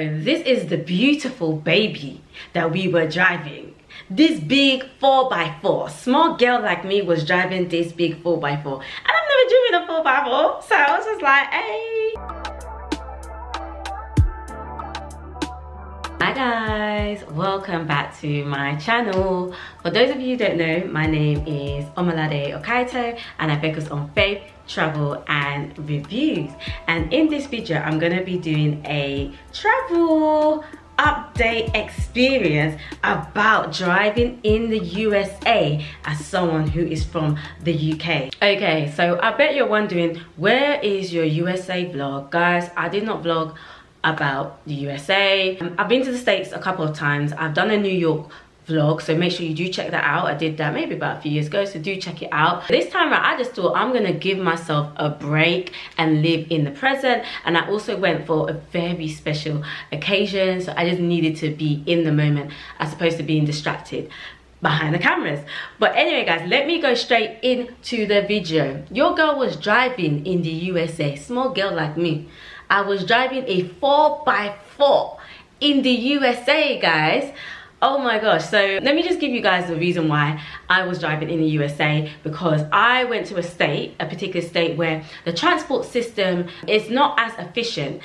this is the beautiful baby that we were driving. This big 4x4. Small girl like me was driving this big 4x4. And I've never driven a 4x4. So I was just like, hey. Hi guys, welcome back to my channel. For those of you who don't know, my name is omoladeokaiyeto and I focus on faith, travel and reviews. And in this video I'm going to be doing a travel update experience about driving in the USA as someone who is from the UK. Okay, so I bet you're wondering, where is your USA vlog? Guys, I did not vlog about the USA. I've been to the States a couple of times. I've done a New York vlog, so make sure you do check that out. I did that maybe about a few years ago, so do check it out. This time around, I just thought I'm gonna give myself a break and live in the present. And I also went for a very special occasion, so I just needed to be in the moment as opposed to being distracted behind the cameras. But anyway guys, let me go straight into the video. Your girl was driving in the USA, small girl like me. I was driving a 4x4 in the USA, guys. Oh my gosh. So let me just give you guys the reason why I was driving in the USA, because I went to a particular state where the transport system is not as efficient.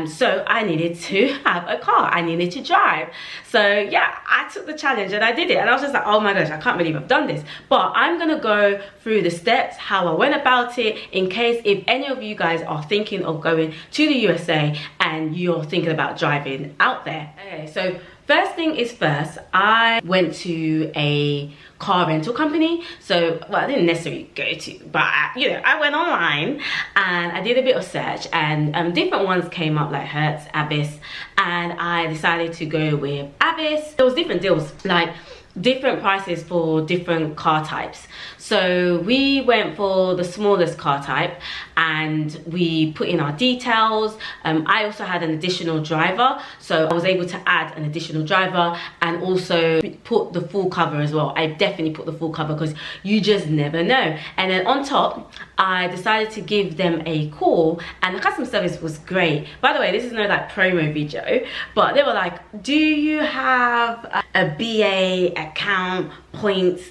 So I needed to have a car. I needed to drive. So yeah, I took the challenge and I did it. And I was just like, oh my gosh, I can't believe I've done this. But I'm gonna go through the steps, how I went about it, in case if any of you guys are thinking of going to the USA and you're thinking about driving out there. Okay, so first thing is first, I went to a car rental company. So, well, I didn't necessarily go to, but you know, I went online and I did a bit of search, and different ones came up like Hertz, Avis, and I decided to go with Avis. There was different deals, like different prices for different car types. So we went for the smallest car type and we put in our details. I also had an additional driver, so I was able to add an additional driver and also put the full cover as well. I definitely put the full cover because you just never know. And then on top, I decided to give them a call and the customer service was great. By the way, this is no like promo video, but they were like, do you have a BA account, points,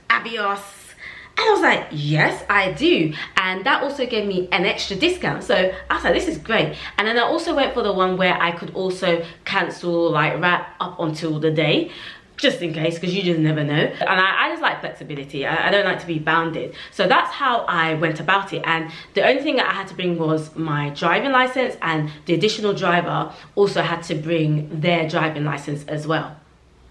Avios? And I was like, yes, I do. And that also gave me an extra discount. So I was like, this is great. And then I also went for the one where I could also cancel like right up until the day, just in case, because you just never know. And I just like flexibility. I don't like to be bounded. So that's how I went about it. And the only thing that I had to bring was my driving license, and the additional driver also had to bring their driving license as well.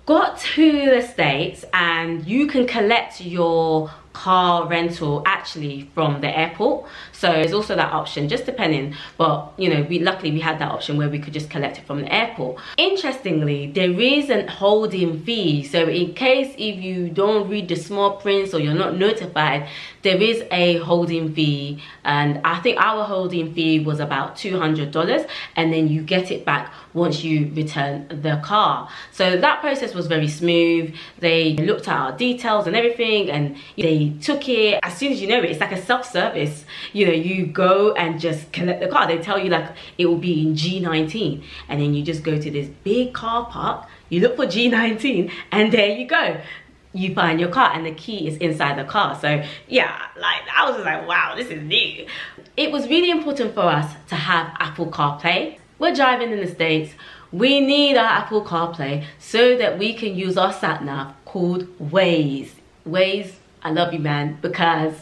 Got to the States and you can collect your car rental actually from the airport, so there's also that option, just depending, but you know, luckily we had that option where we could just collect it from the airport. Interestingly, there is an holding fee, so in case if you don't read the small prints or you're not notified, there is a holding fee, and I think our holding fee was about $200, and then you get it back once you return the car. So that process was very smooth. They looked at our details and everything, and they took it. As soon as you know it, it's like a self-service. You know, you go and just collect the car. They tell you like it will be in G19, and then you just go to this big car park, you look for G19, and there you go. You find your car and the key is inside the car. So yeah, like I was just like, wow, this is new. It was really important for us to have Apple CarPlay. We're driving in the States. We need our Apple CarPlay so that we can use our sat nav called Waze. Waze, I love you, man, because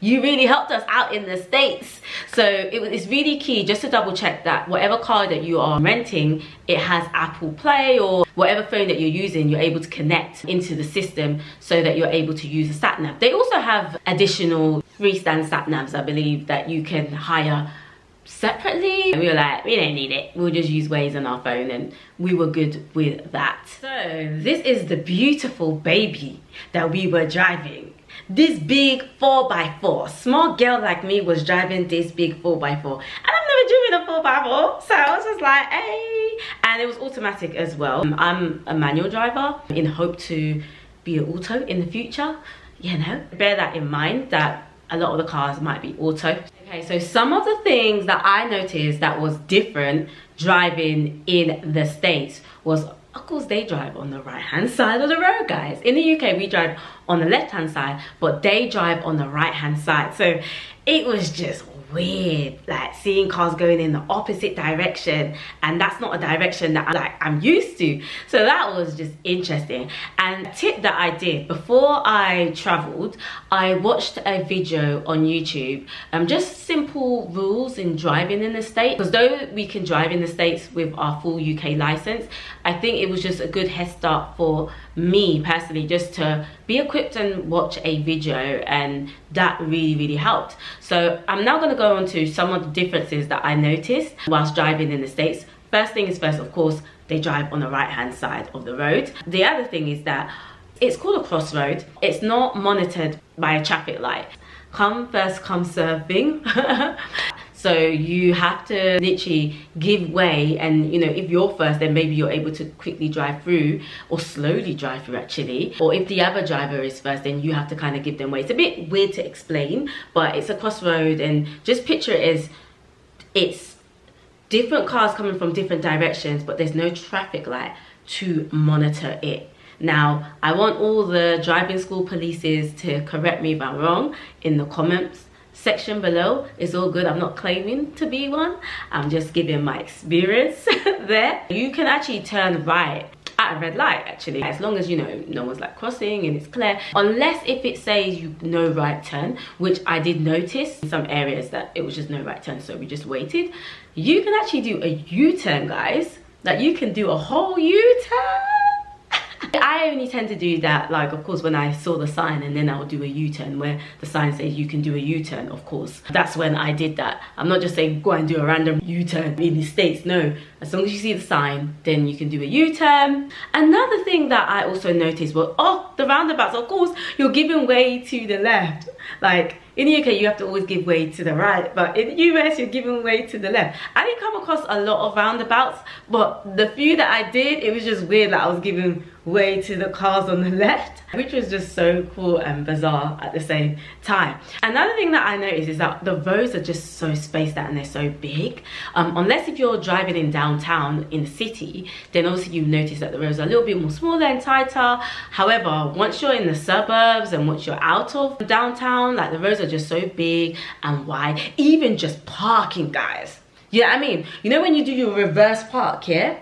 you really helped us out in the States. So it's really key just to double check that whatever car that you are renting, it has Apple Play, or whatever phone that you're using, you're able to connect into the system so that you're able to use a sat nav. They also have additional freestand sat navs, I believe, that you can hire separately. And we were like, we don't need it, we'll just use Waze on our phone, and we were good with that. So this is the beautiful baby that we were driving. This big 4x4. Small girl like me was driving this big 4x4, and I've never driven a 4x4, so I was just like, hey. And it was automatic as well. I'm a manual driver in hope to be an auto in the future, you know. Bear that in mind, that a lot of the cars might be auto. Okay, so some of the things that I noticed that was different driving in the States was, of course, they drive on the right hand side of the road, guys. In the UK we drive on the left hand side, but they drive on the right hand side. So it was just weird, like seeing cars going in the opposite direction, and that's not a direction that I'm used to. So that was just interesting. And a tip that I did before I traveled, I watched a video on YouTube, just simple rules in driving in the States, because though we can drive in the States with our full UK license, I think it was just a good head start for me personally, just to be equipped and watch a video, and that really helped. So I'm now going to go on to some of the differences that I noticed whilst driving in the States. First thing is first, of course, they drive on the right hand side of the road. The other thing is that it's called a crossroad. It's not monitored by a traffic light. Come first, come serving. So you have to literally give way, and you know, if you're first, then maybe you're able to quickly drive through, or slowly drive through actually. Or if the other driver is first, then you have to kind of give them way. It's a bit weird to explain, but it's a crossroad, and just picture it as it's different cars coming from different directions, but there's no traffic light to monitor it. Now, I want all the driving school polices to correct me if I'm wrong in the comments section below. It's all good. I'm not claiming to be one. I'm just giving my experience there. You can actually turn right at a red light actually, as long as you know no one's like crossing and it's clear, unless if it says you no right turn, which I did notice in some areas that it was just no right turn, so we just waited. You can actually do a U-turn, guys. Like, you can do a whole U-turn. I only tend to do that, like, of course, when I saw the sign, and then I'll do a U-turn where the sign says you can do a U-turn, of course. That's when I did that. I'm not just saying go and do a random U-turn in the States. No, as long as you see the sign, then you can do a U-turn. Another thing that I also noticed was, the roundabouts. Of course, you're giving way to the left. Like, in the UK, you have to always give way to the right, but in the US, you're giving way to the left. I didn't come across a lot of roundabouts, but the few that I did, it was just weird that I was giving way to the cars on the left, which was just so cool and bizarre at the same time. Another thing that I noticed is that the roads are just so spaced out and they're so big. Unless if you're driving in downtown in the city, then obviously you notice that the roads are a little bit more smaller and tighter. However, once you're in the suburbs and once you're out of downtown, like, the roads are just so big and wide. Even just parking, guys, you know what I mean? You know when you do your reverse park, yeah?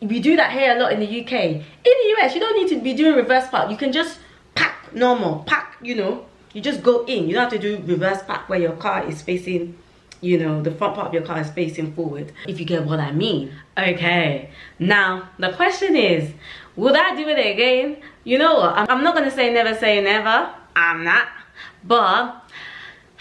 We do that here a lot in the UK. In the US, you don't need to be doing reverse park. You can just park normal, park, you know, you just go in. You don't have to do reverse park where your car is facing, you know, the front part of your car is facing forward, if you get what I mean. Okay, now the question is, would I do it again? You know what, I'm not gonna say never say never. I'm not, but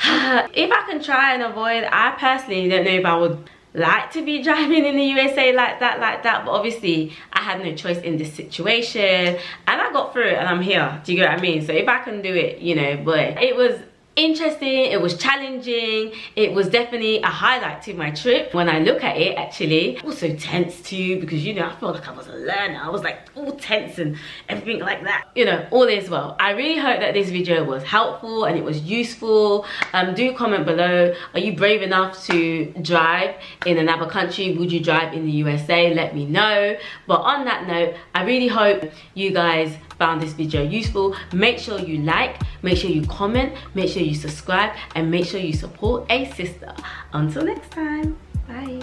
if I can try and avoid, I personally don't know if I would like to be driving in the USA like that, but obviously I had no choice in this situation, and I got through it, and I'm here. Do you get what I mean? So if I can do it, you know, but it was interesting, it was challenging, it was definitely a highlight to my trip. When I look at it, actually, also tense too, because, you know, I felt like I was a learner. I was like all tense and everything like that. You know, all is well. I really hope that this video was helpful and it was useful. Do comment below, are you brave enough to drive in another country? Would you drive in the USA? Let me know. But on that note, I really hope you guys found this video useful. Make sure you like, make sure you comment, make sure you subscribe, and make sure you support a sister. Until next time, bye.